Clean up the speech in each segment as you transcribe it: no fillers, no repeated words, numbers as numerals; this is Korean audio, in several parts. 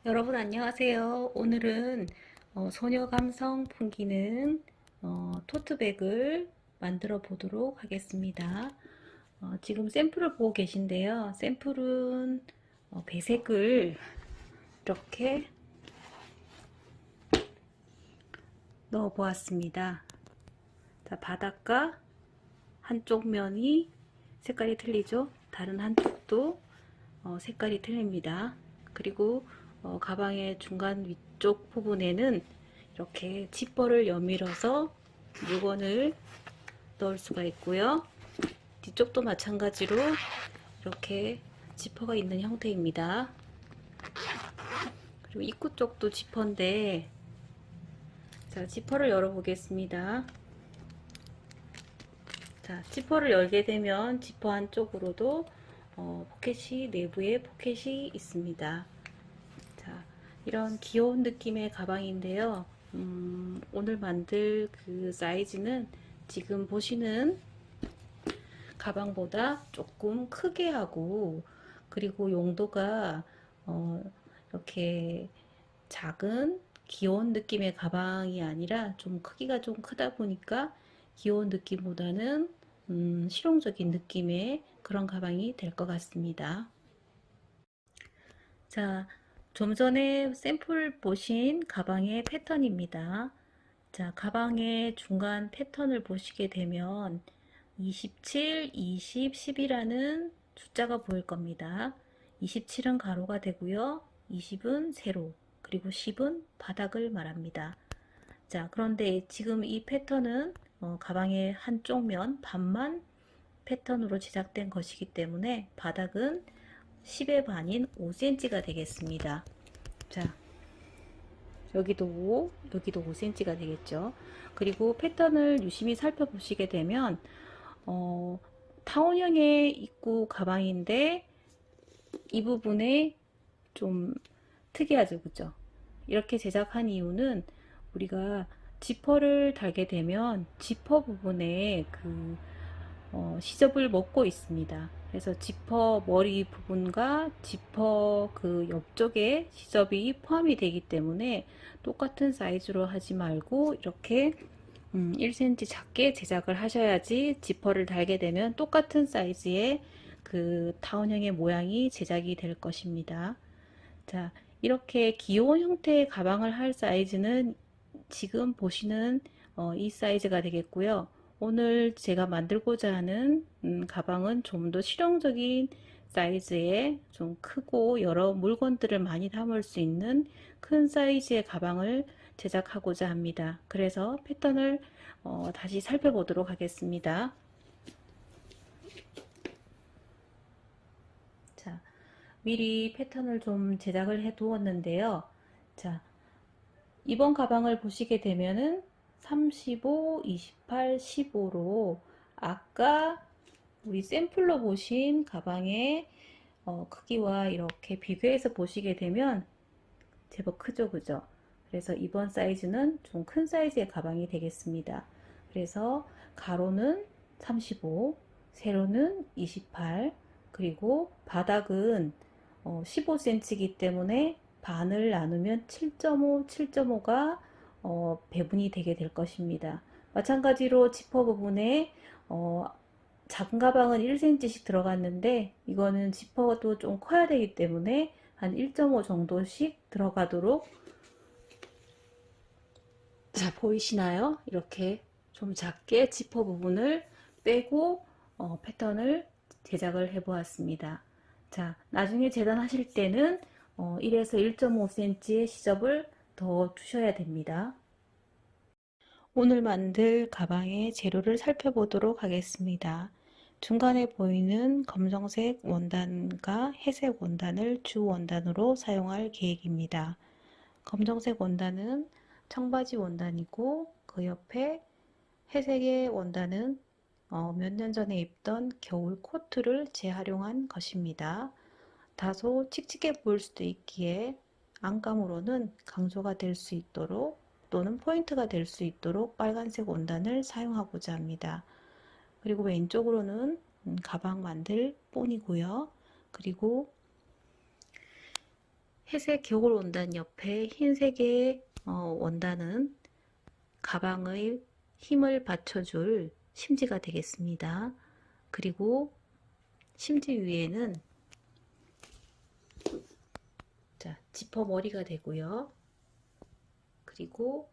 여러분 안녕하세요. 오늘은 소녀 감성 풍기는 토트백을 만들어 보도록 하겠습니다. 지금 샘플을 보고 계신데요. 샘플은 배색을 이렇게 넣어 보았습니다. 자, 바닥과 한쪽 면이 색깔이 틀리죠. 다른 한쪽도 색깔이 틀립니다. 그리고 가방의 중간 위쪽 부분에는 이렇게 지퍼를 여밀어서 물건을 넣을 수가 있고요. 뒤쪽도 마찬가지로 이렇게 지퍼가 있는 형태입니다. 그리고 입구 쪽도 지퍼인데, 자, 지퍼를 열어 보겠습니다. 자, 지퍼를 열게 되면 지퍼 안쪽으로도 포켓이, 내부에 포켓이 있습니다. 자, 이런 귀여운 느낌의 가방인데요. 오늘 만들 그 사이즈는 지금 보시는 가방보다 조금 크게 하고, 그리고 용도가 이렇게 작은 귀여운 느낌의 가방이 아니라 좀 크기가 좀 크다 보니까 귀여운 느낌보다는 실용적인 느낌의 그런 가방이 될 것 같습니다. 자, 좀 전에 샘플 보신 가방의 패턴입니다. 자, 가방의 중간 패턴을 보시게 되면 27, 20, 10이라는 숫자가 보일 겁니다. 27은 가로가 되고요. 20은 세로, 그리고 10은 바닥을 말합니다. 자, 그런데 지금 이 패턴은 가방의 한쪽 면 반만 패턴으로 제작된 것이기 때문에 바닥은 10의 반인 5cm가 되겠습니다. 자, 여기도 5, 여기도 5cm가 되겠죠. 그리고 패턴을 유심히 살펴보시게 되면 타원형의 입구 가방인데 이 부분에 좀 특이하죠, 그죠? 이렇게 제작한 이유는 우리가 지퍼를 달게 되면 지퍼 부분에 그 시접을 먹고 있습니다. 그래서 지퍼 머리 부분과 지퍼 그 옆쪽에 시접이 포함이 되기 때문에 똑같은 사이즈로 하지 말고 이렇게 1cm 작게 제작을 하셔야지 지퍼를 달게 되면 똑같은 사이즈의 그 타원형의 모양이 제작이 될 것입니다. 자, 이렇게 귀여운 형태의 가방을 할 사이즈는 지금 보시는 이 사이즈가 되겠고요. 오늘 제가 만들고자 하는 가방은 좀 더 실용적인 사이즈의 좀 크고 여러 물건들을 많이 담을 수 있는 큰 사이즈의 가방을 제작하고자 합니다. 그래서 패턴을 다시 살펴보도록 하겠습니다. 자, 미리 패턴을 좀 제작을 해 두었는데요. 자, 이번 가방을 보시게 되면은 35, 28, 15로 아까 우리 샘플로 보신 가방의 크기와 이렇게 비교해서 보시게 되면 제법 크죠, 그죠? 그래서 이번 사이즈는 좀 큰 사이즈의 가방이 되겠습니다. 그래서 가로는 35, 세로는 28, 그리고 바닥은 15cm이기 때문에 반을 나누면 7.5, 7.5가 배분이 되게 될 것입니다. 마찬가지로 지퍼 부분에 작은 가방은 1cm씩 들어갔는데 이거는 지퍼도 좀 커야 되기 때문에 한 1.5 정도씩 들어가도록, 자, 보이시나요? 이렇게 좀 작게 지퍼 부분을 빼고 패턴을 제작을 해 보았습니다. 자, 나중에 재단하실 때는 1에서 1.5cm의 시접을 더 주셔야 됩니다. 오늘 만들 가방의 재료를 살펴보도록 하겠습니다. 중간에 보이는 검정색 원단과 회색 원단을 주 원단으로 사용할 계획입니다. 검정색 원단은 청바지 원단이고 그 옆에 회색의 원단은 몇 년 전에 입던 겨울 코트를 재활용한 것입니다. 다소 칙칙해 보일 수도 있기에 안감으로는 강조가 될 수 있도록 또는 포인트가 될 수 있도록 빨간색 원단을 사용하고자 합니다. 그리고 왼쪽으로는 가방 만들 본이고요. 그리고 회색 겨울 원단 옆에 흰색의 원단은 가방의 힘을 받쳐줄 심지가 되겠습니다. 그리고 심지 위에는 자, 지퍼 머리가 되고요. 그리고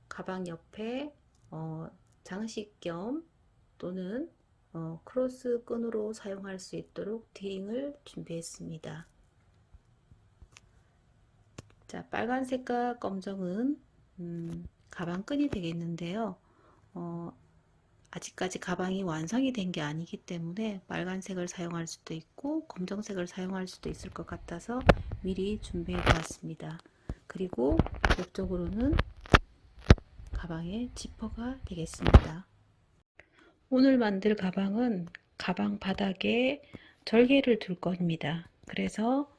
가방 옆에 장식 겸 또는 크로스 끈으로 사용할 수 있도록 디링을 준비했습니다. 자, 빨간색과 검정은 가방 끈이 되겠는데요. 아직까지 가방이 완성이 된 게 아니기 때문에 빨간색을 사용할 수도 있고 검정색을 사용할 수도 있을 것 같아서 미리 준비해 보았습니다. 그리고 옆쪽으로는 가방의 지퍼가 되겠습니다. 오늘 만들 가방은 가방 바닥에 절개를 둘 겁니다. 그래서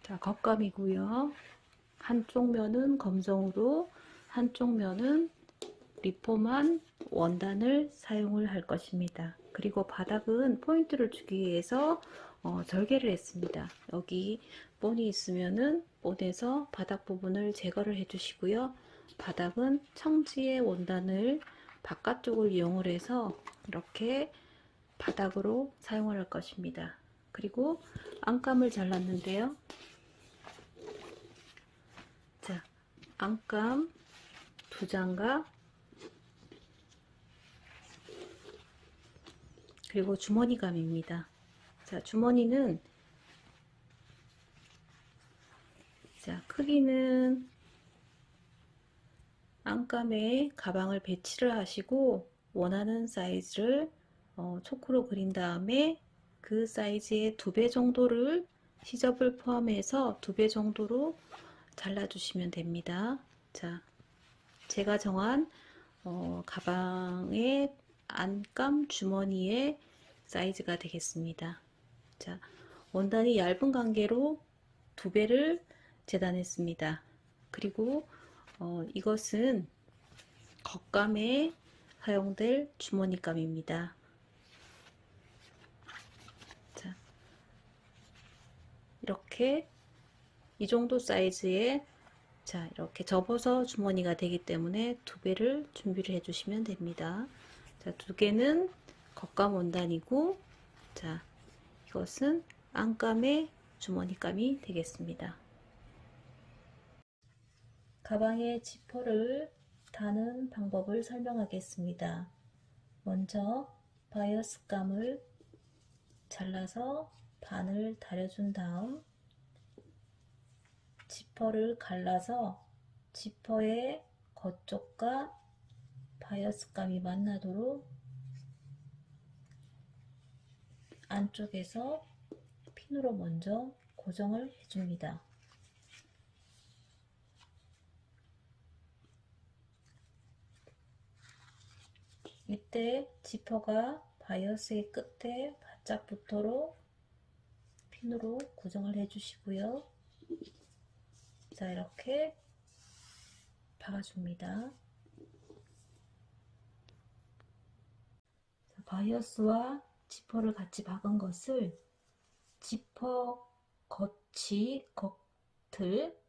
자, 겉감이고요. 한쪽 면은 검정으로, 한쪽 면은 리폼한 원단을 사용을 할 것입니다. 그리고 바닥은 포인트를 주기 위해서 절개를 했습니다. 여기 본이 있으면은 본에서 바닥 부분을 제거를 해 주시고요. 바닥은 청지의 원단을 바깥쪽을 이용을 해서 이렇게 바닥으로 사용을 할 것입니다. 그리고 안감을 잘랐는데요. 자, 안감 2장과 그리고 주머니감입니다. 자, 주머니는 자, 크기는 안감에 가방을 배치를 하시고 원하는 사이즈를 초크로 그린 다음에 그 사이즈의 2배 정도를 시접을 포함해서 2배 정도로 잘라주시면 됩니다. 자, 제가 정한 가방의 안감 주머니의 사이즈가 되겠습니다. 자, 원단이 얇은 관계로 2배를 재단했습니다. 그리고 이것은 겉감에 사용될 주머니감입니다. 자, 이렇게 이 정도 사이즈의 자, 이렇게 접어서 주머니가 되기 때문에 2배를 준비를 해 주시면 됩니다. 자, 2개는 겉감 원단이고 자, 이것은 안감의 주머니감이 되겠습니다. 가방의 지퍼를 다는 방법을 설명하겠습니다. 먼저 바이어스감을 잘라서 반을 다려준 다음 지퍼를 갈라서 지퍼의 겉쪽과 바이어스감이 만나도록 안쪽에서 핀으로 먼저 고정을 해줍니다. 이때 지퍼가 바이어스의 끝에 바짝 붙도록 핀으로 고정을 해주시고요. 자, 이렇게 박아줍니다. 자, 바이어스와 지퍼를 같이 박은 것을 지퍼 겉이 겉을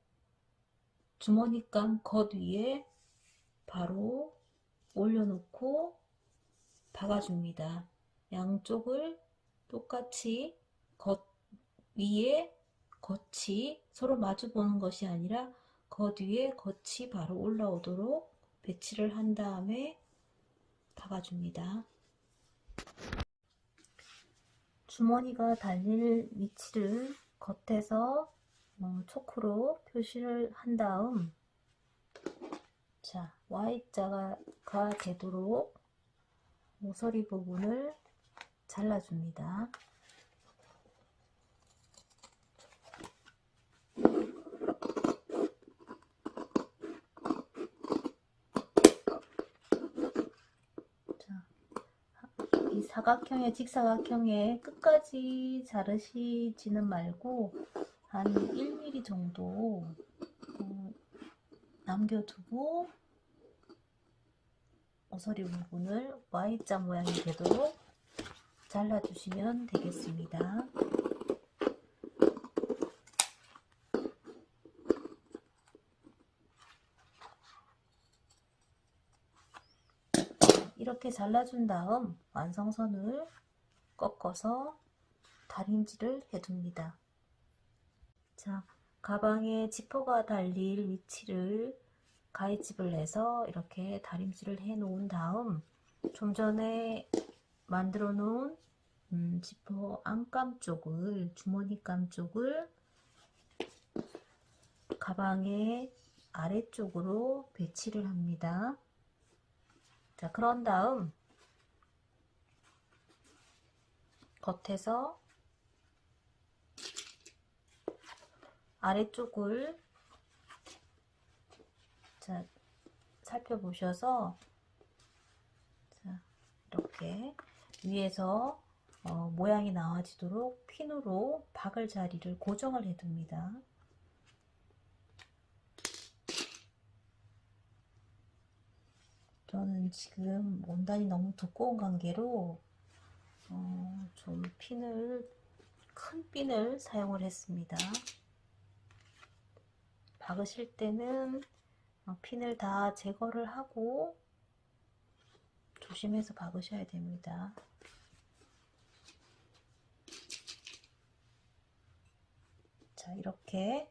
주머니감 겉 위에 바로 올려놓고 박아줍니다. 양쪽을 똑같이 겉 위에 겉이 서로 마주 보는 것이 아니라 겉 위에 겉이 바로 올라오도록 배치를 한 다음에 박아줍니다. 주머니가 달릴 위치를 겉에서 초크로 표시를 한 다음 자, Y자가 되도록 모서리 부분을 잘라줍니다. 자, 이 사각형의 직사각형의 끝까지 자르시지는 말고 한 1mm 정도 남겨두고 모서리 부분을 Y자 모양이 되도록 잘라주시면 되겠습니다. 이렇게 잘라준 다음 완성선을 꺾어서 다림질을 해줍니다. 자, 가방에 지퍼가 달릴 위치를 가위집을 내서 이렇게 다림질을 해 놓은 다음 좀 전에 만들어 놓은 지퍼 안감 쪽을, 주머니감 쪽을 가방의 아래쪽으로 배치를 합니다. 자, 그런 다음 겉에서 아래쪽을 자, 살펴보셔서 자, 이렇게 위에서 모양이 나와지도록 핀으로 박을 자리를 고정을 해 둡니다. 저는 지금 원단이 너무 두꺼운 관계로 좀 큰 핀을 사용을 했습니다. 박으실 때는 핀을 다 제거를 하고 조심해서 박으셔야 됩니다. 자, 이렇게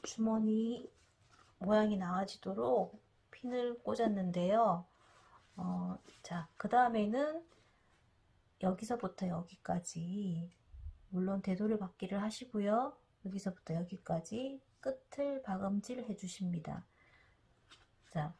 주머니 모양이 나와지도록 핀을 꽂았는데요. 자, 그 다음에는 여기서부터 여기까지, 물론 되돌려 박기를 하시고요. 여기서부터 여기까지 끝을 박음질 해주십니다. 자,